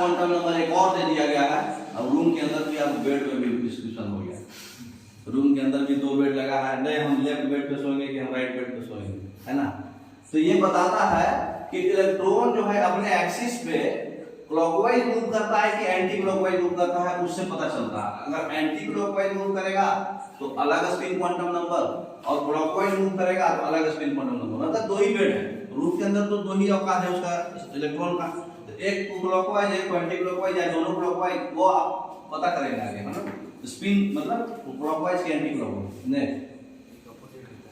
Quantum number एक और दे दिया गया है। अब रूम के अंदर भी अब बेड में भी डिस्कशन हो गया, रूम के अंदर भी 2 बेड लगा है, नहीं हम लेफ्ट बेड पे सोएंगे कि हम राइट बेड पे सोएंगे, है ना। तो ये बताता है कि इलेक्ट्रॉन जो है अपने एक्सिस पे क्लॉकवाइज मूव करता है कि एंटी क्लॉकवाइज मूव करता है, उससे पता चलता है। अगर एंटी क्लॉकवाइज मूव करेगा तो अलग स्पिन क्वांटम नंबर, और क्लॉकवाइज मूव करेगा तो अलग स्पिन क्वांटम नंबर। मतलब 2 ही बेड है रूम के अंदर, तो 2 ही अवकाश है उसका इलेक्ट्रॉन का, तो एक क्लॉकवाइज एक एंटी क्लॉकवाइज या दोनों क्लॉकवाइज, वो आप पता करेंगे आगे, मतलब स्पिन मतलब क्लॉकवाइज के एंटी क्लॉकवाइज ने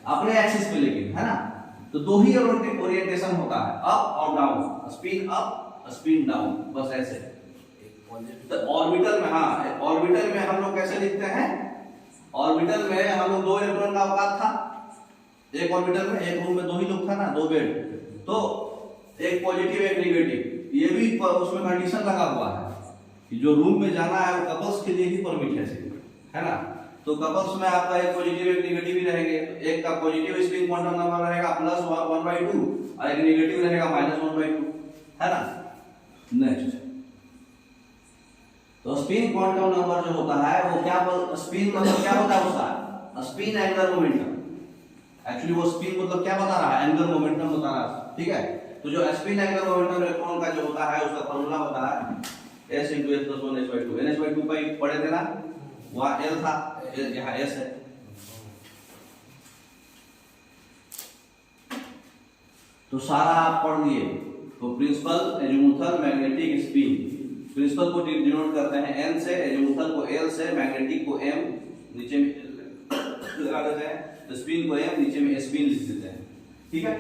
अपने एक्सिस पे, लेकिन है ना। तो 2 ही ओरिएंटेशन होता है, अप और down, spin up spin down, बस ऐसे। तो ऑर्बिटल में, हाँ ऑर्बिटल में हम लोग कैसे लिखते हैं, ऑर्बिटल में हम लोग 2 इलेक्ट्रॉन का अवकाश था एक ऑर्बिटल में, एक रूम में 2 ही लोग था ना, 2 बेड, तो एक पॉजिटिव एक नेगेटिव, ये भी उसमें कंडीशन लगा हुआ है कि जो रूम में जाना है वो कपल्स के लिए ही परमिट है ना। तो कपल्स में आपका एक पॉजिटिव एक नेगेटिव ही रहेंगे, तो एक का पॉजिटिव स्पिन क्वांटम नंबर रहेगा +1/2 और एक नेगेटिव रहेगा -1/2, है ना। नेक्स्ट, तो स्पिन क्वांटम नंबर जो होता है वो क्या, स्पिन मतलब क्या होता है उसका, स्पिन एंगुलर मोमेंटम। एक्चुअली वो स्पिन मतलब क्या बता रहा है, एंगुलर मोमेंटम बता रहा है, ठीक है। तो जो स्पिन एंगुलर मोमेंटम इलेक्ट्रॉन का जो होता है उसका फार्मूला होता है s × s + 1 h/2, n/2 का पढ़े थे ना, वहां l था, यहाँ s है। तो सारा आप पढ़ लिए। तो principal azimuthal magnetic spin, principal को डिनोट करते हैं n से, एजीमुथल को l से, मैग्नेटिक को m नीचे में लगा देते हैं, तो स्पिन को m नीचे में स्पिन लिख देते हैं, ठीक है।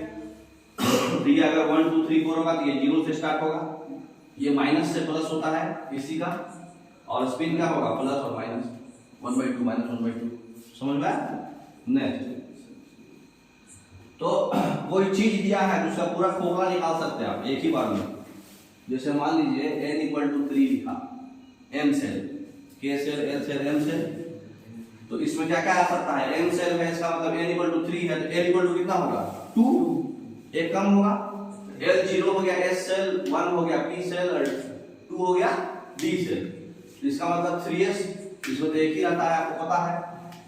तो ये अगर 1 2 3 4 होगा तो ये 0 से स्टार्ट होगा, ये माइनस से प्लस होता है इसी का, और स्पिन का होगा प्लस और माइनस, 1/2 -1/2, समझ में आया। नेक्स्ट, तो कोई चीज दिया है उसका पूरा फॉर्मूला निकाल सकते हैं आप एक ही बार में। जैसे मान लीजिए n = 3 लिखा, m shell, k shell, l shell, m shell, तो इसमें क्या क्या आ सकता है, m सेल है, इसका मतलब n = 3 है, तो l = कितना होगा 2, एक कम होगा, l 0 हो गया, s सेल 1 हो गया, p सेल और 2 हो गया, d सेल, तो इसका मतलब 3s, इसमें तो एक ही रहता है, आपको पता है।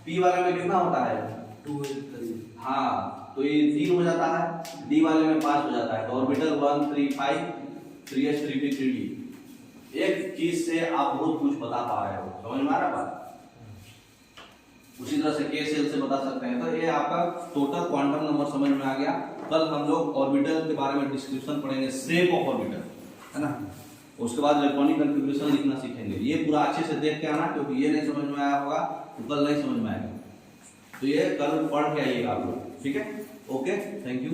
p वाले में कितना होता है 2, हाँ, तो ये 3 हो जाता है, d वाले में 5 हो जाता है, तो ऑर्बिटल 1 3 5 3s 3p 3d। एक चीज से आप बहुत कुछ बता पा रहे हो, समझ में आ रहा बात। उसी तरह से k सेल से बता सकते हैं। तो ये आपका टोटल क्वांटम नंबर समझ में आ गया। कल हम लोग ऑर्बिटल के बारे में डिस्क्रिप्शन पढ़ेंगे, शेप ऑफ ऑर्बिटल, है ना। उसके बाद इलेक्ट्रॉनिक कॉन्फ़िगरेशन लिखना सीखेंगे। ये पूरा अच्छे से देख के आना, क्योंकि ये नहीं समझ में आया होगा तो कल नहीं समझ में आएगा। तो ये कल पढ़ के आइएगा आप लोग, ठीक है। Okay, thank you.